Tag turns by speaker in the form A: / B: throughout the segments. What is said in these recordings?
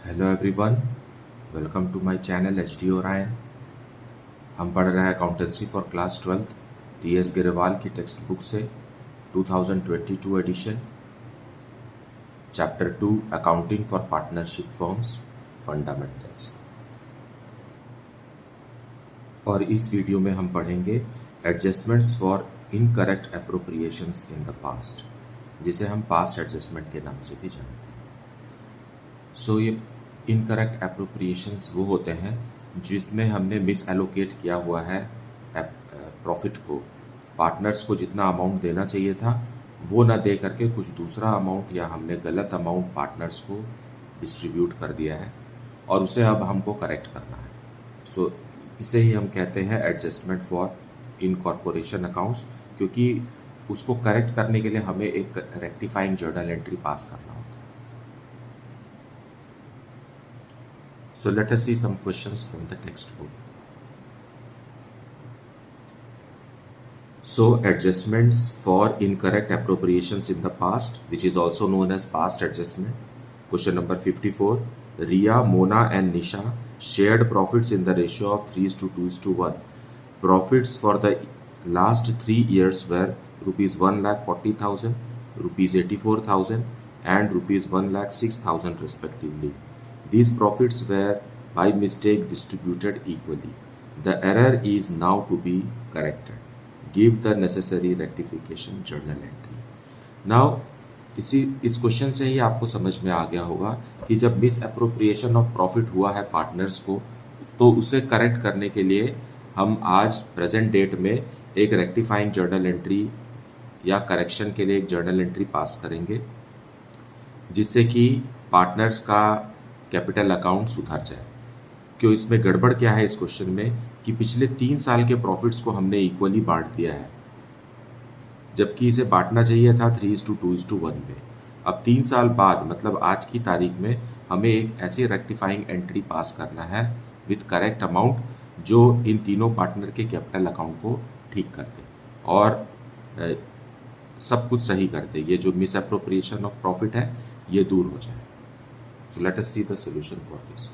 A: Hello everyone, welcome to my channel H D Orion. हम पढ़ रहे हैं अकाउंटेंसी फॉर क्लास 12 टी.एस. गिरवाल की टेक्स्ट बुक से 2022 edition, chapter 2 accounting for partnership firms fundamentals. और इस वीडियो में हम पढ़ेंगे adjustments for incorrect appropriations in the past, जिसे हम पास्ट एडजस्टमेंट के नाम से भी जानते हैं। सो ये इनकरेक्ट एप्रोप्रिएशंस वो होते हैं जिसमें हमने मिस एलोकेट किया हुआ है प्रॉफिट को। पार्टनर्स को जितना अमाउंट देना चाहिए था वो ना दे करके कुछ दूसरा अमाउंट, या हमने गलत अमाउंट पार्टनर्स को डिस्ट्रीब्यूट कर दिया है और उसे अब हमको करेक्ट करना है। सो इसे ही हम कहते हैं एडजस्टमेंट फॉर इनकॉर्पोरेशन अकाउंट्स, क्योंकि उसको करेक्ट करने के लिए हमें एक रेक्टिफाइंग जर्नल एंट्री पास करना होता है। So let us see some questions from the textbook. So adjustments for incorrect appropriations in the past, which is also known as past adjustment. Question number 54. Ria, Mona and Nisha shared profits in the ratio of 3:2:1. Profits for the last 3 years were rupees 1,40,000, rupees 84,000 and rupees 1,06,000 respectively. These profits were by mistake distributed equally. The error is now to be corrected. Give the necessary rectification journal entry. Now, इस question से ही आपको समझ में आ गया होगा कि जब miss appropriation of profit हुआ है पार्टनर्स को, तो उसे करेक्ट करने के लिए हम आज प्रेजेंट डेट में एक रेक्टिफाइंग जर्नल एंट्री या करेक्शन के लिए एक जर्नल एंट्री पास करेंगे, जिससे कि पार्टनर्स का कैपिटल अकाउंट सुधर जाए। क्यों, इसमें गड़बड़ क्या है इस क्वेश्चन में कि पिछले 3 साल के प्रॉफिट्स को हमने इक्वली बांट दिया है, जबकि इसे बांटना चाहिए था 3:2:1 पे। अब 3 साल बाद, मतलब आज की तारीख में, हमें एक ऐसी रेक्टिफाइंग एंट्री पास करना है विथ करेक्ट अमाउंट, जो इन तीनों पार्टनर के कैपिटल अकाउंट को ठीक कर दे और सब कुछ सही कर दे। ये जो मिस अप्रोप्रिएशन ऑफ प्रॉफिट है ये दूर हो जाए। So let us see the solution for this.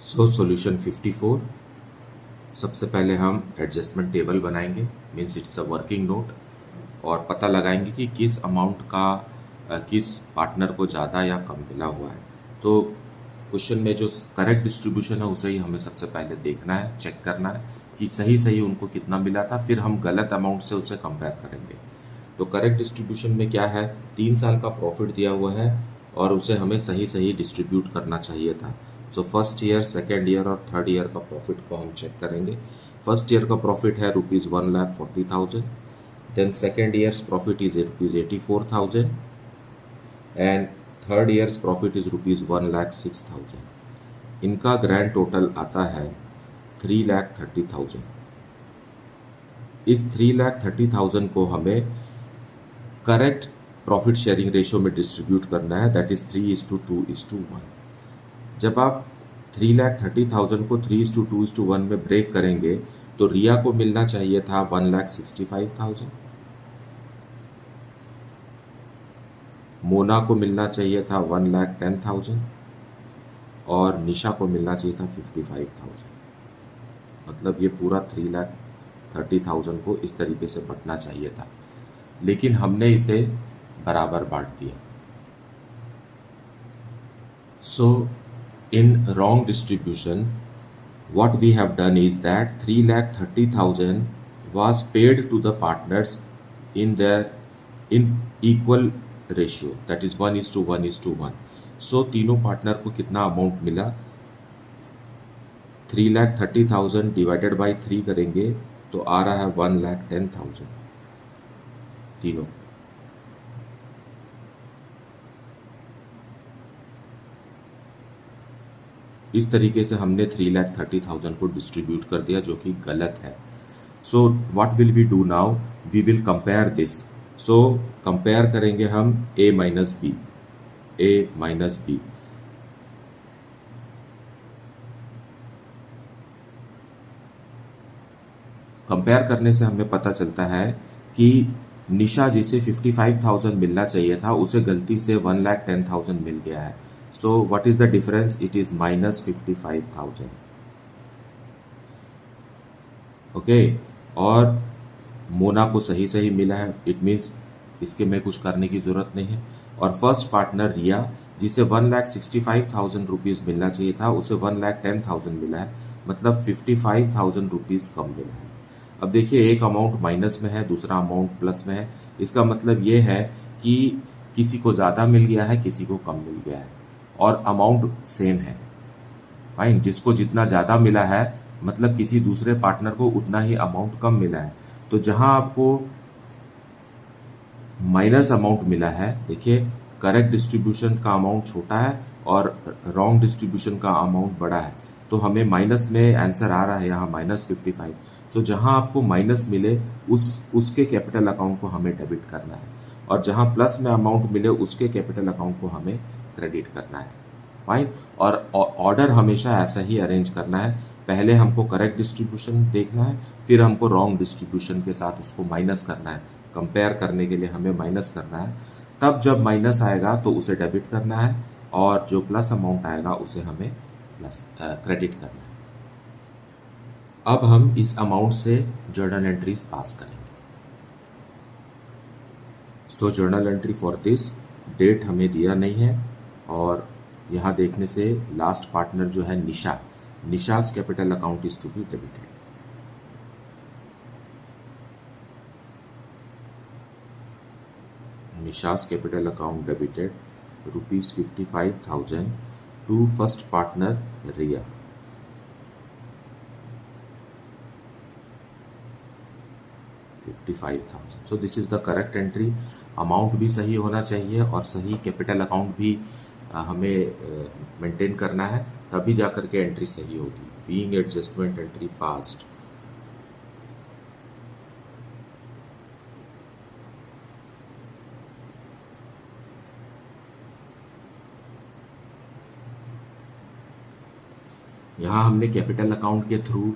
A: So solution 54. सबसे पहले हम एडजस्टमेंट टेबल बनाएंगे, means it's a working note, और पता लगाएंगे कि किस अमाउंट का किस पार्टनर को ज़्यादा या कम मिला हुआ है। तो क्वेश्चन में जो करेक्ट डिस्ट्रीब्यूशन है उसे ही हमें सबसे पहले देखना है, चेक करना है कि सही सही उनको कितना मिला था, फिर हम गलत अमाउंट से उसे कंपेयर करेंगे। तो करेक्ट डिस्ट्रीब्यूशन में क्या है, 3 साल का प्रॉफिट दिया हुआ है और उसे हमें सही सही डिस्ट्रीब्यूट करना चाहिए था। So first year, second year और थर्ड ईयर का प्रॉफिट को हम चेक करेंगे। फर्स्ट ईयर का प्रॉफिट है rupees 1,40,000, then second year's profit is rupees 84,000 and third year's profit is rupees 1,06,000। इनका ग्रैंड टोटल आता है 3,30,000। इस 3,30,000 को हमें करेक्ट प्रॉफिट शेयरिंग रेशियो में डिस्ट्रीब्यूट करना है, दैट इज 3:2:1। जब आप 3,30,000 को 3:2:1 में ब्रेक करेंगे तो रिया को मिलना चाहिए था 1,65,000, मोना को मिलना चाहिए था 1,10,000 और निशा को मिलना चाहिए था 55,000। मतलब ये पूरा 3,30,000 को इस तरीके से बंटना चाहिए था, लेकिन हमने इसे बराबर बांट दिया। So in wrong distribution what we have done is that 3,30,000 was paid to the partners in equal ratio, that is 1:1:1. So तीनों पार्टनर को कितना अमाउंट मिला, 3,30,000 डिवाइडेड बाई 3 करेंगे तो आ रहा है 1,10,000 तीनों। इस तरीके से हमने 3,30,000 को डिस्ट्रीब्यूट कर दिया, जो कि गलत है। So what will we do now, we will compare this. So compare करेंगे हम A minus B, A minus B. Compare करने से हमें पता चलता है कि निशा जिसे 55,000 मिलना चाहिए था उसे गलती से 1,10,000 मिल गया है। So what is the difference? It is -55,000। Okay, और मोना को सही सही मिला है, इट मीन्स इसके में कुछ करने की ज़रूरत नहीं है। और फर्स्ट पार्टनर रिया जिसे 1,65,000 रुपीज़ मिलना चाहिए था उसे 1,10,000 मिला है, मतलब 55,000 रुपीज़ कम मिला है। अब देखिए, एक अमाउंट माइनस में है, दूसरा अमाउंट प्लस में है। इसका मतलब ये है कि किसी को ज़्यादा मिल गया है, किसी को कम मिल गया है, और अमाउंट सेम है। फाइन, जिसको जितना ज़्यादा मिला है मतलब किसी दूसरे पार्टनर को उतना ही अमाउंट कम मिला है। तो जहां आपको माइनस अमाउंट मिला है, देखिए करेक्ट डिस्ट्रीब्यूशन का अमाउंट छोटा है और रॉन्ग डिस्ट्रीब्यूशन का अमाउंट बड़ा है, तो हमें माइनस में आंसर आ रहा है यहाँ -55। सो जहां आपको माइनस मिले उसके कैपिटल अकाउंट को हमें डेबिट करना है, और जहां प्लस में अमाउंट मिले उसके कैपिटल अकाउंट को हमें क्रेडिट करना है। फाइन, और ऑर्डर हमेशा ऐसा ही अरेंज करना है। पहले हमको करेक्ट डिस्ट्रीब्यूशन देखना है, फिर हमको रॉन्ग डिस्ट्रीब्यूशन के साथ उसको माइनस करना है। कंपेयर करने के लिए हमें माइनस करना है, तब जब माइनस आएगा तो उसे डेबिट करना है, और जो प्लस अमाउंट आएगा उसे हमें प्लस क्रेडिट करना है। अब हम इस अमाउंट से जर्नल एंट्रीज पास करेंगे। So journal entry for this date हमें दिया नहीं है, और यहाँ देखने से लास्ट पार्टनर जो है Nisha, Nisha's capital account is to be debited. Nisha's capital account debited ₹55,000 to first partner Riya. $55,000। So this is the correct entry. Amount भी सही होना चाहिए और सही कैपिटल अकाउंट भी हमें मेंटेन करना है, तभी जाकर के एंट्री सही होगी। Being adjustment entry passed. यहाँ हमने कैपिटल अकाउंट के थ्रू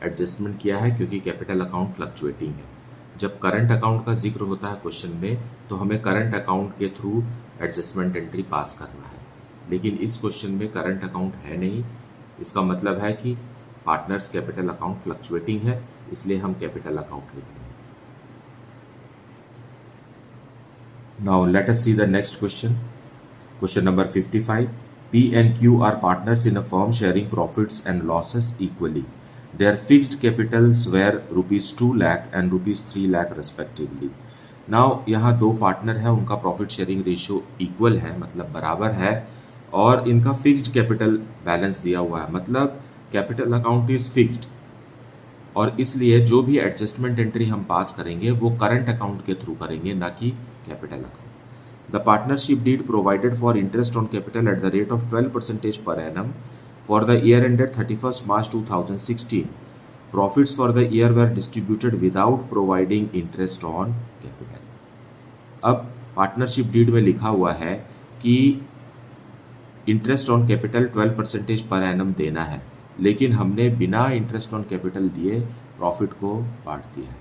A: एडजस्टमेंट किया है, क्योंकि कैपिटल अकाउंट फ्लक्चुएटिंग है। जब करंट अकाउंट का जिक्र होता है क्वेश्चन में, तो हमें करंट अकाउंट के थ्रू एडजस्टमेंट एंट्री पास करना है, लेकिन इस क्वेश्चन में करंट अकाउंट है नहीं। इसका मतलब है कि पार्टनर्स कैपिटल अकाउंट फ्लक्चुएटिंग है, इसलिए हम कैपिटल अकाउंट लिख रहे हैं। Now let us see the next question. Question number 55। P and Q are partners in a firm sharing profits and losses equally. Their fixed capitals were ₹2 lakh and ₹3 lakh respectively. Now यहाँ दो partner है, उनका profit sharing ratio equal है, मतलब बराबर है, और इनका फिक्स्ड कैपिटल बैलेंस दिया हुआ है, मतलब कैपिटल अकाउंट इज फिक्स्ड, और इसलिए जो भी एडजस्टमेंट एंट्री हम पास करेंगे वो करंट अकाउंट के थ्रू करेंगे, ना कि capital account. The partnership deed provided for interest on capital at the rate of 12% per annum for the year ended 31st March 2016. Profits for the year were distributed without providing interest on capital. अब partnership deed में लिखा हुआ है कि interest on capital 12% per annum देना है, लेकिन हमने बिना इंटरेस्ट ऑन कैपिटल दिए प्रॉफिट को बांट दिया है।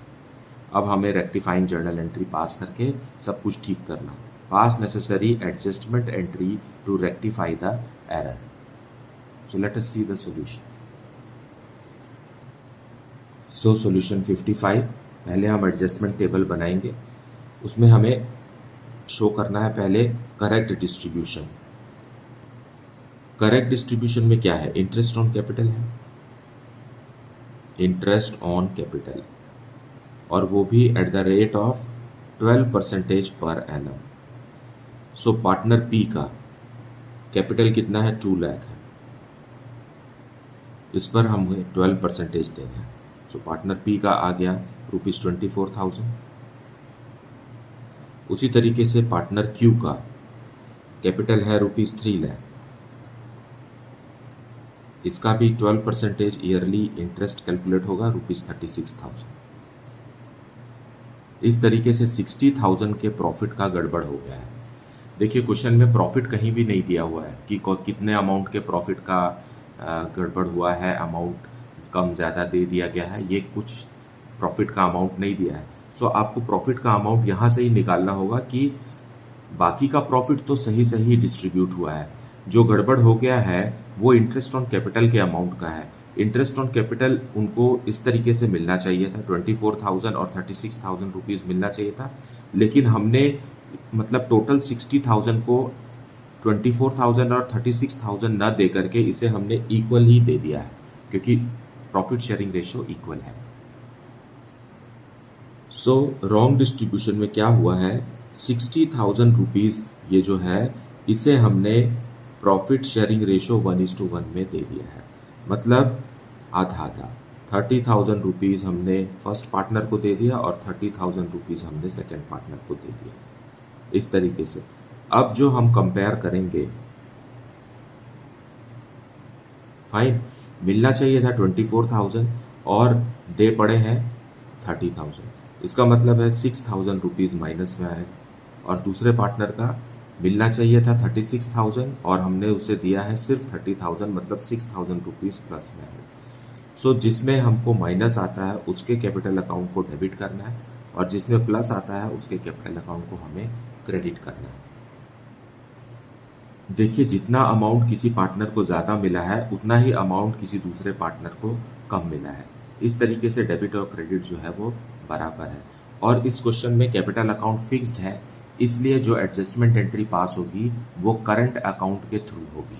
A: अब हमें रेक्टिफाइंग जर्नल एंट्री पास करके सब कुछ ठीक करना। Pass necessary adjustment entry to rectify the error. So let us see the solution. So solution 55। पहले हम एडजस्टमेंट टेबल बनाएंगे, उसमें हमें शो करना है पहले करेक्ट डिस्ट्रीब्यूशन। करेक्ट डिस्ट्रीब्यूशन में क्या है? इंटरेस्ट ऑन कैपिटल है, इंटरेस्ट ऑन कैपिटल, और वो भी at the rate of 12% per annum. So partner P का कैपिटल कितना है? 2 लाख है, इस पर हमें 12% देना है। सो पार्टनर पी का आ गया ₹24,000। उसी तरीके से पार्टनर क्यू का कैपिटल है ₹3 लाख, इसका भी 12% ईयरली इंटरेस्ट कैलकुलेट होगा ₹36,000। इस तरीके से 60,000 के प्रॉफिट का गड़बड़ हो गया है। देखिए क्वेश्चन में प्रॉफिट कहीं भी नहीं दिया हुआ है कि कितने अमाउंट के प्रॉफिट का गड़बड़ हुआ है, अमाउंट कम ज़्यादा दे दिया गया है, ये कुछ प्रॉफिट का अमाउंट नहीं दिया है। सो आपको प्रॉफिट का अमाउंट यहाँ से ही निकालना होगा कि बाकी का प्रॉफिट तो सही सही डिस्ट्रीब्यूट हुआ है, जो गड़बड़ हो गया है वो इंटरेस्ट ऑन कैपिटल के अमाउंट का है। इंटरेस्ट ऑन कैपिटल उनको इस तरीके से मिलना चाहिए था, 24,000 और 36,000 रुपीज़ मिलना चाहिए था, लेकिन हमने मतलब टोटल 60,000 को 24,000 और 36,000 न दे करके इसे हमने इक्वल ही दे दिया है, क्योंकि प्रॉफिट शेयरिंग रेशियो इक्वल है। सो रॉन्ग डिस्ट्रीब्यूशन में क्या हुआ है, 60,000 रुपीज़ ये जो है इसे हमने प्रॉफिट शेयरिंग रेशियो 1:1 में दे दिया है, मतलब आधा आधा। 30,000 रुपीज़ हमने फर्स्ट पार्टनर को दे दिया और 30,000 रुपीज़ हमने सेकेंड पार्टनर को दे दिया, इस तरीके से। अब जो हम कंपेयर करेंगे, फाइन, मिलना चाहिए था 24,000 और दे पड़े हैं 30,000, इसका मतलब है 6,000 रुपीज़ माइनस में आए। और दूसरे पार्टनर का मिलना चाहिए था 36,000 और हमने उसे दिया है सिर्फ 30,000, मतलब 6,000 रुपीज़ प्लस में है। सो जिसमें हमको माइनस आता है उसके कैपिटल अकाउंट को डेबिट करना है और जिसमें प्लस आता है उसके कैपिटल अकाउंट को हमें क्रेडिट करना है। देखिए, जितना अमाउंट किसी पार्टनर को ज़्यादा मिला है उतना ही अमाउंट किसी दूसरे पार्टनर को कम मिला है। इस तरीके से डेबिट और क्रेडिट जो है वो बराबर है। और इस क्वेश्चन में कैपिटल अकाउंट फिक्स्ड है, इसलिए जो एडजस्टमेंट एंट्री पास होगी वो करंट अकाउंट के थ्रू होगी।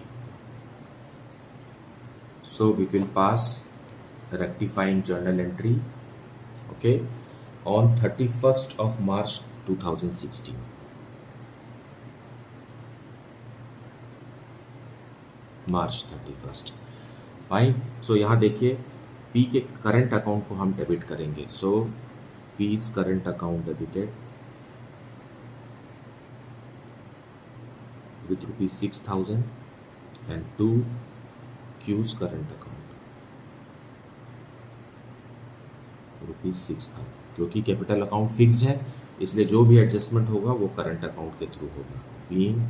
A: So we will pass rectifying journal entry, okay, on 31st of March 2016। March 31st, fine. So यहाँ देखिए पी के करंट अकाउंट को हम डेबिट करेंगे। So P's current account debited with rupees 6,000 and to Q's current account rupees 6,000। क्योंकि capital account fixed है इसलिए जो भी एडजस्टमेंट होगा वो करंट अकाउंट के थ्रू होगा, being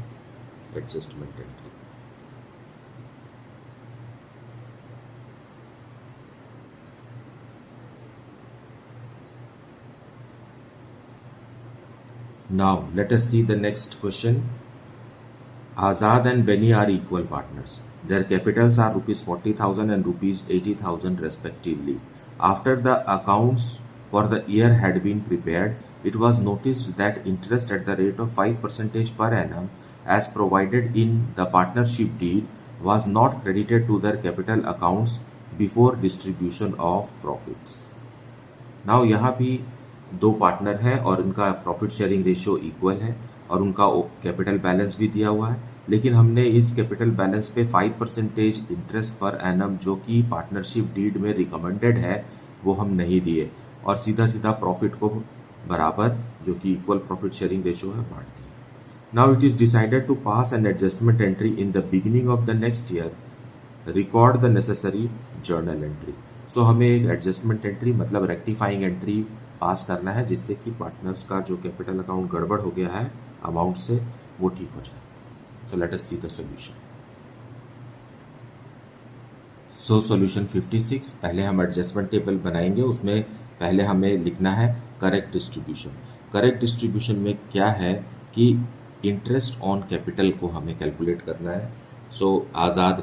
A: adjustment entry. Now let us see the next question. Azad and Benny are equal partners. Their capitals are rupees 40,000 and rupees 80,000 respectively. After the accounts for the year had been prepared, it was noticed that interest at the rate of 5% per annum as provided in the partnership deed was not credited to their capital accounts before distribution of profits. Now यहाँ भी दो partner हैं और उनका profit sharing ratio equal है और उनका capital balance भी दिया हुआ है, लेकिन हमने इस कैपिटल बैलेंस पे 5% इंटरेस्ट पर एनम जो कि पार्टनरशिप डीड में रिकमेंडेड है वो हम नहीं दिए और सीधा सीधा प्रॉफिट को बराबर, जो कि इक्वल प्रॉफिट शेयरिंग रेशियो है, बांट दिया। Now it is decided to pass an adjustment entry in the beginning of the next year, record the necessary journal entry. So हमें एक एडजस्टमेंट एंट्री मतलब रेक्टिफाइंग एंट्री पास करना है जिससे कि पार्टनर्स का जो कैपिटल अकाउंट गड़बड़ हो गया है अमाउंट से वो ठीक हो जाए। So let us see the solution. So solution 56, पहले हम एडजस्टमेंट टेबल बनाएंगे, उसमें पहले हमें लिखना है करेक्ट डिस्ट्रीब्यूशन। करेक्ट डिस्ट्रीब्यूशन में क्या है कि इंटरेस्ट ऑन कैपिटल को हमें कैलकुलेट करना है। सो आज़ाद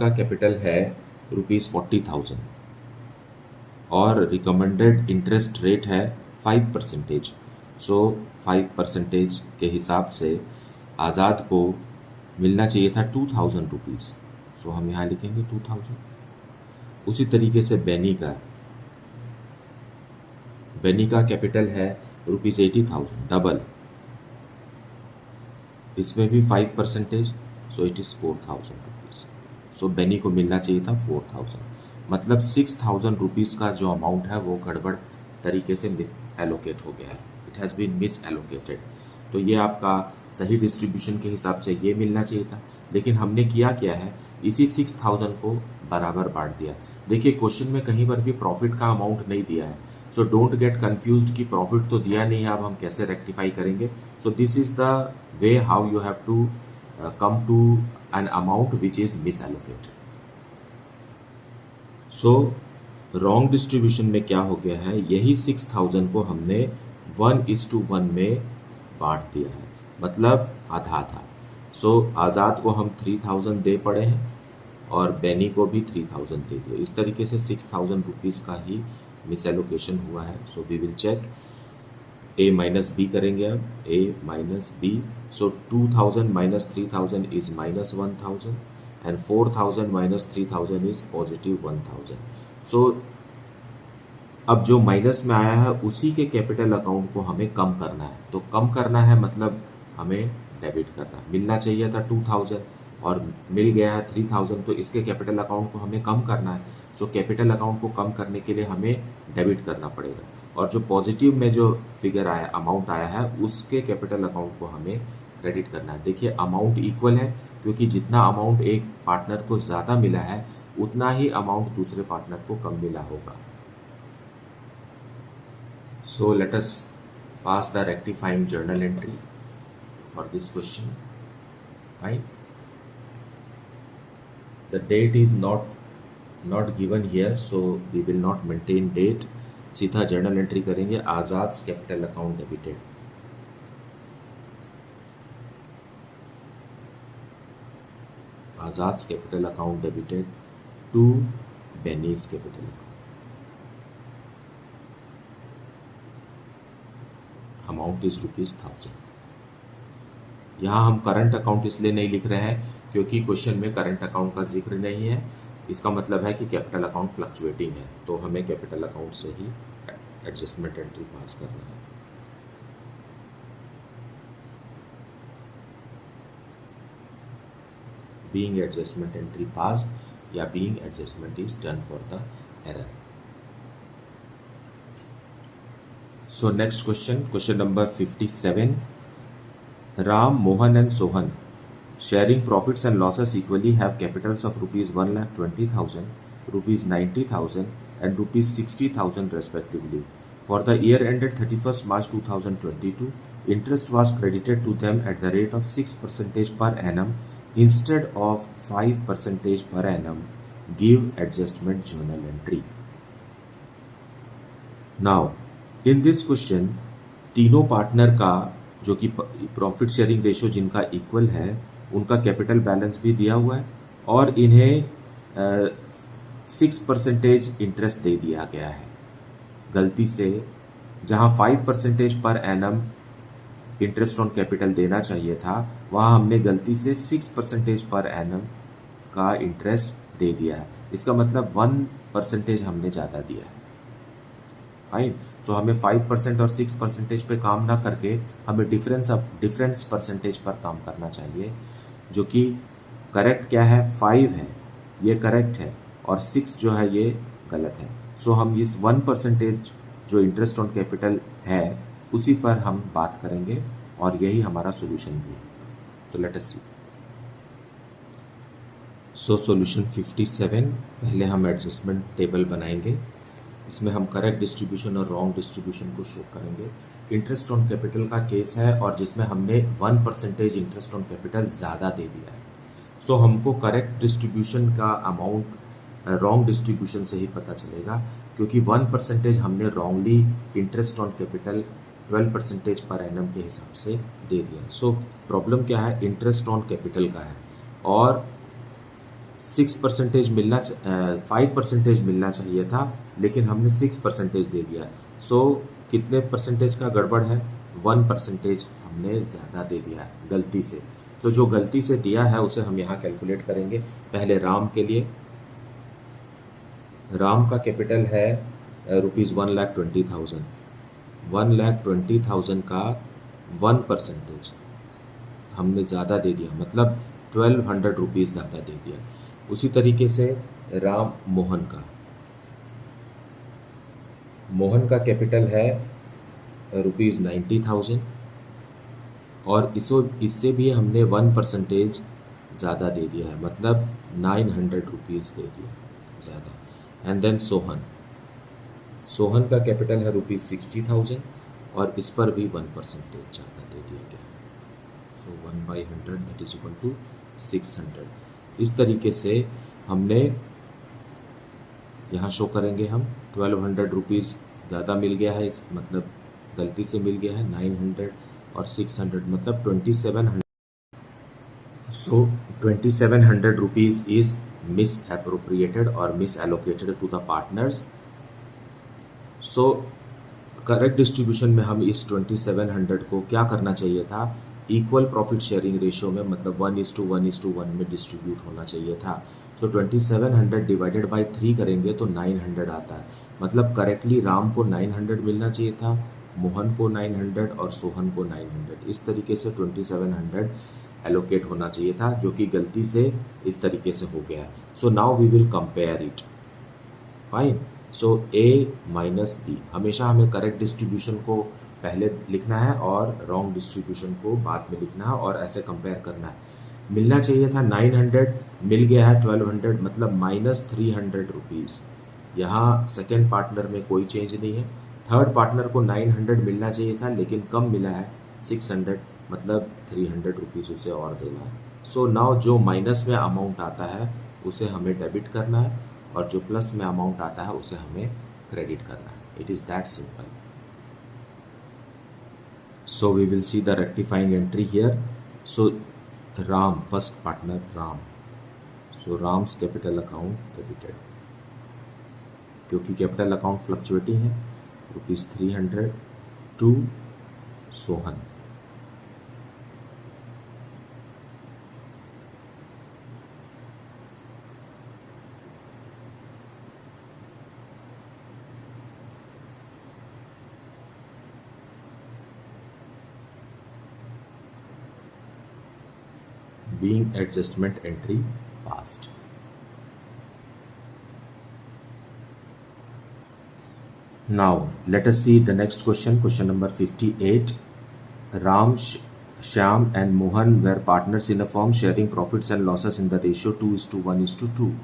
A: का कैपिटल है रुपीज़ 40,000 और रिकमेंडेड इंटरेस्ट रेट है 5%। सो 5% के हिसाब से आज़ाद को मिलना चाहिए था 2,000 रुपीज़। सो हम यहाँ लिखेंगे 2,000। उसी तरीके से बेनी का कैपिटल है रुपीज़ 80,000, डबल, इसमें भी 5%, सो इट इज़ 4,000 रुपीज़। सो बेनी को मिलना चाहिए था 4,000, मतलब 6,000 रुपीज़ का जो अमाउंट है वो गड़बड़ तरीके से मिस एलोकेट हो गया है, it has been misallocated. तो ये आपका सही डिस्ट्रीब्यूशन के हिसाब से ये मिलना चाहिए था, लेकिन हमने किया क्या है, इसी 6,000 को बराबर बांट दिया। देखिए क्वेश्चन में कहीं पर भी प्रॉफिट का अमाउंट नहीं दिया है, सो डोंट गेट कन्फ्यूज्ड कि प्रॉफिट तो दिया नहीं है, अब हम कैसे रेक्टिफाई करेंगे। So this is the way how you have to come to an amount which is misallocated. So wrong distribution में क्या हो गया है, यही 6000 को हमने 1:1 में बांट दिया है, मतलब आधा आधा। सो आज़ाद को हम 3000 दे पड़े हैं और बेनी को भी 3000 दे दिए। इस तरीके से 6000 रुपीज़ का ही मिस एलोकेशन हुआ है। So we will check A minus B करेंगे अब, A minus B. So 2000 minus 3000 is minus 1000 and 4000 minus 3000 is positive 1000। So अब जो माइनस में आया है उसी के कैपिटल अकाउंट को हमें कम करना है। तो कम करना है मतलब हमें डेबिट करना है। मिलना चाहिए था 2000 और मिल गया है 3000, तो इसके कैपिटल अकाउंट को हमें कम करना है। सो कैपिटल अकाउंट को कम करने के लिए हमें डेबिट करना पड़ेगा, और जो पॉजिटिव में जो फिगर आया, अमाउंट आया है, उसके कैपिटल अकाउंट को हमें क्रेडिट करना है। देखिए अमाउंट इक्वल है, क्योंकि जितना अमाउंट एक पार्टनर को ज़्यादा मिला है उतना ही अमाउंट दूसरे पार्टनर को कम मिला होगा। So let us pass the rectifying journal entry for this question. Fine. The date is not given here, so we will not maintain date. सीधा जर्नल एंट्री करेंगे, Azad capital account debited. Azad capital account debited to Beni's capital account. Amount is ₹1000। यहाँ हम current account इसलिए नहीं लिख रहे हैं क्योंकि क्वेश्चन में करंट अकाउंट का जिक्र नहीं है। इसका मतलब है कि कैपिटल अकाउंट फ्लक्चुएटिंग है, तो हमें कैपिटल अकाउंट से ही एडजस्टमेंट एंट्री पास करना है। बीइंग एडजस्टमेंट एंट्री पास या being adjustment is done for the error. So next question number 57. Ram, Mohan and Sohan sharing profits and losses equally have capitals of ₹1,20,000, ₹90,000 and ₹60,000 respectively. For the year ended 31st March 2022, interest was credited to them at the rate of 6% per annum instead of 5% per annum. Give adjustment journal entry. Now in this question तीनों partner का जो कि profit sharing ratio जिनका equal है उनका capital balance भी दिया हुआ है और इन्हें 6% इंटरेस्ट दे दिया गया है। गलती से जहां 5% per annum interest on capital देना चाहिए था, वहां हमने गलती से 6% पर एनम का इंटरेस्ट दे दिया है। इसका मतलब 1% हमने ज़्यादा दिया है। फाइन। सो हमें 5% और 6% पे काम ना करके हमें डिफरेंस परसेंटेज पर काम करना चाहिए, जो कि करेक्ट क्या है, 5 है, ये करेक्ट है, और 6 जो है ये गलत है। सो हम इस 1% जो इंटरेस्ट ऑन कैपिटल है उसी पर हम बात करेंगे और यही हमारा सोल्यूशन भी है। सो लेट अस सी। सो सोल्यूशन 57, पहले हम एडजस्टमेंट टेबल बनाएंगे। इसमें हम करेक्ट डिस्ट्रीब्यूशन और रॉन्ग डिस्ट्रीब्यूशन को शो करेंगे। इंटरेस्ट ऑन कैपिटल का केस है और जिसमें हमने 1% इंटरेस्ट ऑन कैपिटल ज़्यादा दे दिया है। सो हमको करेक्ट डिस्ट्रीब्यूशन का अमाउंट रॉन्ग डिस्ट्रीब्यूशन से ही पता चलेगा, क्योंकि 1% हमने wrongly interest on capital 12% per annum के हिसाब से दे दिया। सो प्रॉब्लम क्या है, इंटरेस्ट ऑन कैपिटल का है और 6% मिलना 5% मिलना चाहिए था, लेकिन हमने 6% दे दिया। सो कितने परसेंटेज का गड़बड़ है, 1% हमने ज़्यादा दे दिया है गलती से। सो जो गलती से दिया है उसे हम यहाँ कैलकुलेट करेंगे। पहले राम के लिए, राम का कैपिटल है ₹1,20,000। 1,20,000 का 1% हमने ज़्यादा दे दिया, मतलब 1,200 रुपीज़ ज़्यादा दे दिया। उसी तरीके से राम मोहन का, मोहन का कैपिटल है ₹90,000 और इससे भी हमने 1% ज़्यादा दे दिया है, मतलब 900 रुपीज़ दे दिया ज़्यादा। एंड देन सोहन, सोहन का कैपिटल है ₹60,000 और इस पर भी 1% ज़्यादा दे दिया गया। सो 1/100 दैट इज इक्वल टू 600। इस तरीके से हमने यहाँ शो करेंगे हम 1200 रुपीज़ ज़्यादा मिल गया है, इस मतलब गलती से मिल गया है 900 और 600 मतलब 2700. So 2700 rupees is misappropriated or misallocated to the partners. So correct distribution में हम इस 2700 को क्या करना चाहिए था, इक्वल प्रॉफिट शेयरिंग रेशियो में, मतलब 1:1:1 में डिस्ट्रीब्यूट होना चाहिए था. सो 2700 डिवाइडेड बाय 3 करेंगे तो 900 आता है. मतलब करेक्टली राम को 900 मिलना चाहिए था, मोहन को 900 और सोहन को 900. इस तरीके से 2700 एलोकेट होना चाहिए था, जो कि गलती से इस तरीके से हो गया है. So now we will compare it. Fine. So A minus B, हमेशा हमें करेक्ट डिस्ट्रीब्यूशन को पहले लिखना है और रॉन्ग डिस्ट्रीब्यूशन को बाद में लिखना है और ऐसे कंपेयर करना है. मिलना चाहिए था 900, मिल गया है 1200, मतलब -300 रुपीज़. यहाँ सेकेंड पार्टनर में कोई चेंज नहीं है. थर्ड पार्टनर को 900 मिलना चाहिए था लेकिन कम मिला है 600, मतलब 300 रुपीज़ उसे और देना है. सो नाउ जो माइनस में अमाउंट आता है उसे हमें डेबिट करना है और जो प्लस में अमाउंट आता है उसे हमें क्रेडिट करना है. It is that simple. So we will see the rectifying entry here. So Ram, first partner Ram, so Ram's capital account debited, क्योंकि कैपिटल अकाउंट फ्लक्चुएटिंग है. ₹300 to Sohan. being adjustment entry passed. Now let us see the next question, question number 58. Ram, Shyam and Mohan were partners in a firm sharing profits and losses in the ratio 2:1:2,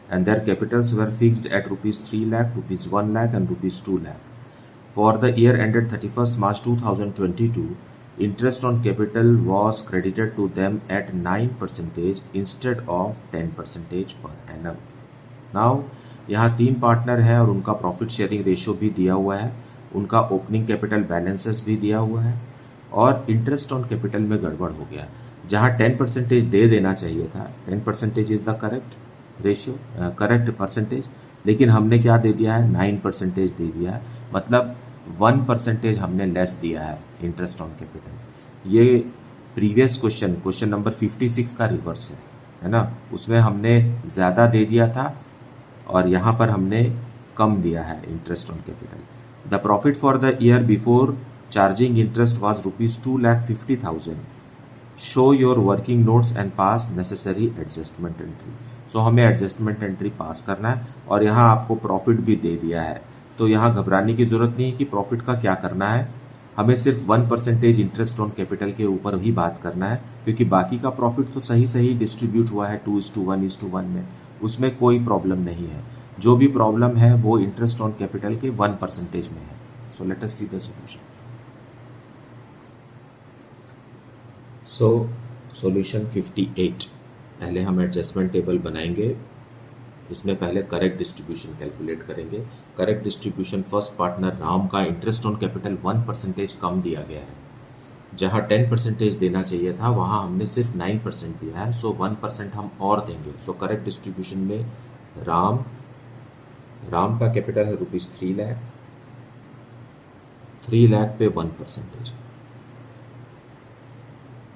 A: and their capitals were fixed at ₹3 lakh, ₹1 lakh and ₹2 lakh. For the year ended 31st March 2022, interest on capital was credited to them at 9% instead of 10% per annum. Now यहाँ 3 partner है और उनका profit sharing ratio भी दिया हुआ है, उनका opening capital balances भी दिया हुआ है और इंटरेस्ट ऑन कैपिटल में गड़बड़ हो गया. जहाँ 10% दे देना चाहिए था, 10% is the correct ratio, correct percentage, लेकिन हमने क्या दे दिया है, 9% दे दिया है. मतलब 1% हमने लेस दिया है इंटरेस्ट ऑन कैपिटल. ये प्रीवियस क्वेश्चन नंबर 56 का रिवर्स है ना. उसमें हमने ज़्यादा दे दिया था और यहाँ पर हमने कम दिया है interest on capital. The profit for the year before charging interest was ₹2,50,000. Show your working notes and pass necessary adjustment entry. So हमें एडजस्टमेंट एंट्री पास करना है और यहाँ आपको प्रॉफिट भी दे दिया है, तो यहाँ घबराने की ज़रूरत नहीं है कि प्रॉफिट का क्या करना है. हमें सिर्फ 1% इंटरेस्ट ऑन कैपिटल के ऊपर ही बात करना है, क्योंकि बाकी का प्रॉफिट तो सही डिस्ट्रीब्यूट हुआ है 2:1:1 में, उसमें कोई प्रॉब्लम नहीं है. जो भी प्रॉब्लम है वो इंटरेस्ट ऑन कैपिटल के 1% में है. So let us see the solution. So solution 58. पहले हम एडजस्टमेंट टेबल बनाएंगे. इसमें पहले करेक्ट डिस्ट्रीब्यूशन कैलकुलेट करेंगे. Correct distribution, first partner Ram का इंटरेस्ट ऑन कैपिटल 1% कम दिया गया है. जहाँ 10% देना चाहिए था वहाँ हमने सिर्फ 9% दिया है, सो 1% हम और देंगे. सो करेक्ट डिस्ट्रीब्यूशन में राम का कैपिटल है ₹3 लाख, 3 लाख पे 1%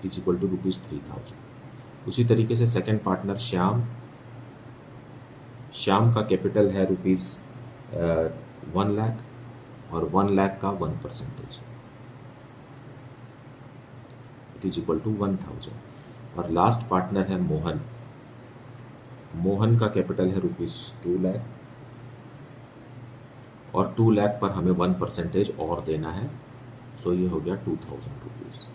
A: इज इक्वल टू ₹3,000. उसी तरीके से सेकेंड पार्टनर श्याम का कैपिटल है ₹1 लाख और 1 लाख का 1% इट इज इक्वल टू 1,000. और लास्ट पार्टनर है मोहन का कैपिटल है ₹2 लाख और 2 लाख पर हमें 1% और देना है. सो ये हो गया ₹2,000.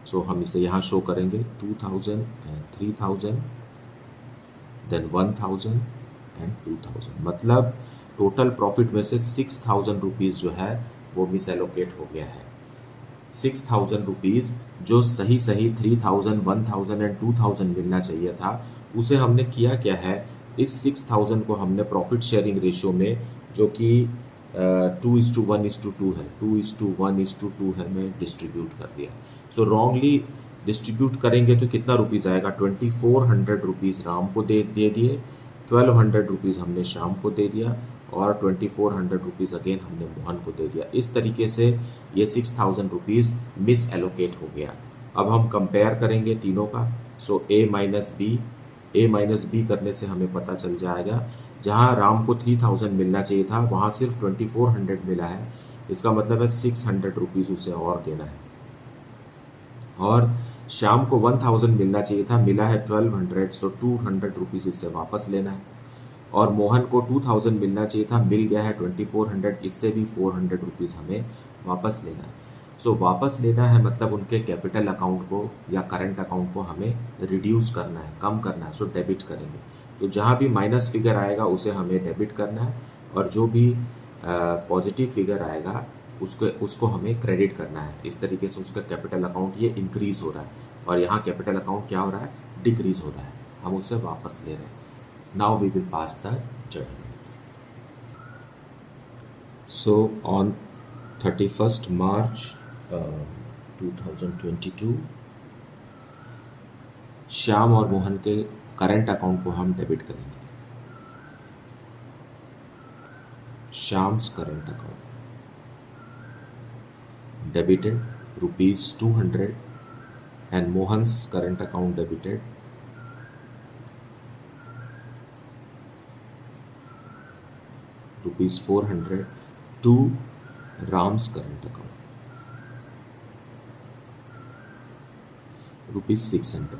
A: सो हम इसे यहाँ शो करेंगे 2,000, 3,000, देन 1,000 एंड 2,000. मतलब टोटल प्रॉफिट में से 6,000 रुपीज़ जो है वो मिस एलोकेट हो गया है. 6,000 रुपीज़ जो सही 3,000, 1,000 एंड 2,000 मिलना चाहिए था, उसे हमने किया क्या है, इस 6000 को हमने प्रॉफिट शेयरिंग रेशियो में, जो कि 2:1:2 है, 2:1:2 है, में डिस्ट्रीब्यूट कर दिया। सो रॉन्गली डिस्ट्रीब्यूट करेंगे तो कितना रुपीज़ आएगा, 2400 रुपीज़ राम को दे दिए, 1200 रुपीज़ हमने श्याम को दे दिया, और 2400 रुपीज़ अगेन हमने मोहन को दे दिया। इस तरीके से ये 6000 रुपीज़ मिस एलोकेट हो गया। अब हम कंपेयर करेंगे तीनों का। सो ए माइनस बी करने से हमें पता चल जाएगा, जहाँ राम को 3000 मिलना चाहिए था वहाँ सिर्फ 2400 मिला है। इसका मतलब है 600 रुपीज़ उसे और देना है। और श्याम को 1000 मिलना चाहिए था, मिला है 1200, सो 200 रुपीज़ इससे वापस लेना है। और मोहन को 2000 मिलना चाहिए था, मिल गया है 2400, इससे भी 400 रुपीज़ हमें वापस लेना है। सो वापस लेना है मतलब उनके कैपिटल अकाउंट को या करंट अकाउंट को हमें रिड्यूस करना है, कम करना है। सो डेबिट करेंगे, तो जहाँ भी माइनस फिगर आएगा उसे हमें डेबिट करना है, और जो भी पॉजिटिव फिगर आएगा उसको हमें क्रेडिट करना है। इस तरीके से उसका कैपिटल अकाउंट ये इंक्रीज हो रहा है, और यहाँ कैपिटल अकाउंट क्या हो रहा है, डिक्रीज हो रहा है। हम उसे वापस ले रहे हैं। Now we will pass the judgement. So on 31st March 2022 Shyam और मोहन के करंट अकाउंट को हम डेबिट करेंगे। Shyam's current account debited ₹200 and Mohan's current account debited ₹400 to Ram's current account ₹600।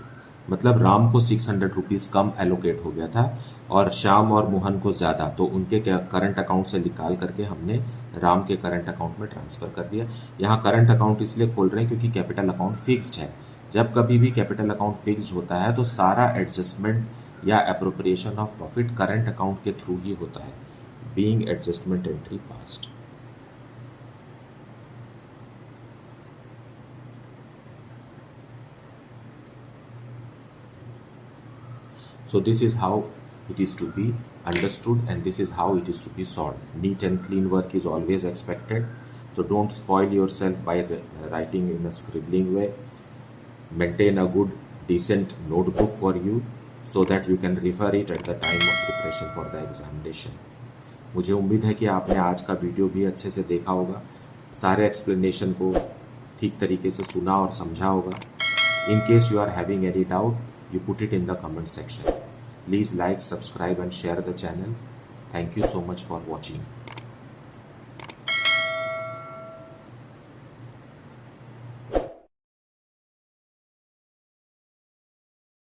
A: मतलब राम को 600 रुपीज़ कम एलोकेट हो गया था और श्याम और मोहन को ज़्यादा, तो उनके करंट अकाउंट से निकाल करके हमने राम के करंट अकाउंट में ट्रांसफ़र कर दिया। यहाँ करंट अकाउंट इसलिए खोल रहे हैं क्योंकि कैपिटल अकाउंट फिक्स्ड है। जब कभी भी कैपिटल अकाउंट फिक्स्ड होता है तो सारा एडजस्टमेंट या appropriation of profit current account के थ्रू ही होता है, being adjustment entry past. So this is how it is to be understood, and this is how it is to be solved. Neat and clean work is always expected. So don't spoil yourself by writing in a scribbling way. Maintain a good, decent notebook for you so that you can refer it at the time of preparation for the examination. मुझे उम्मीद है कि आपने आज का video भी अच्छे से देखा होगा, सारे एक्सप्लेनेशन को ठीक तरीके से सुना और समझा होगा। In case you are having any doubt, you put it in the comment section. Please like, subscribe and share the channel. Thank you so much for watching.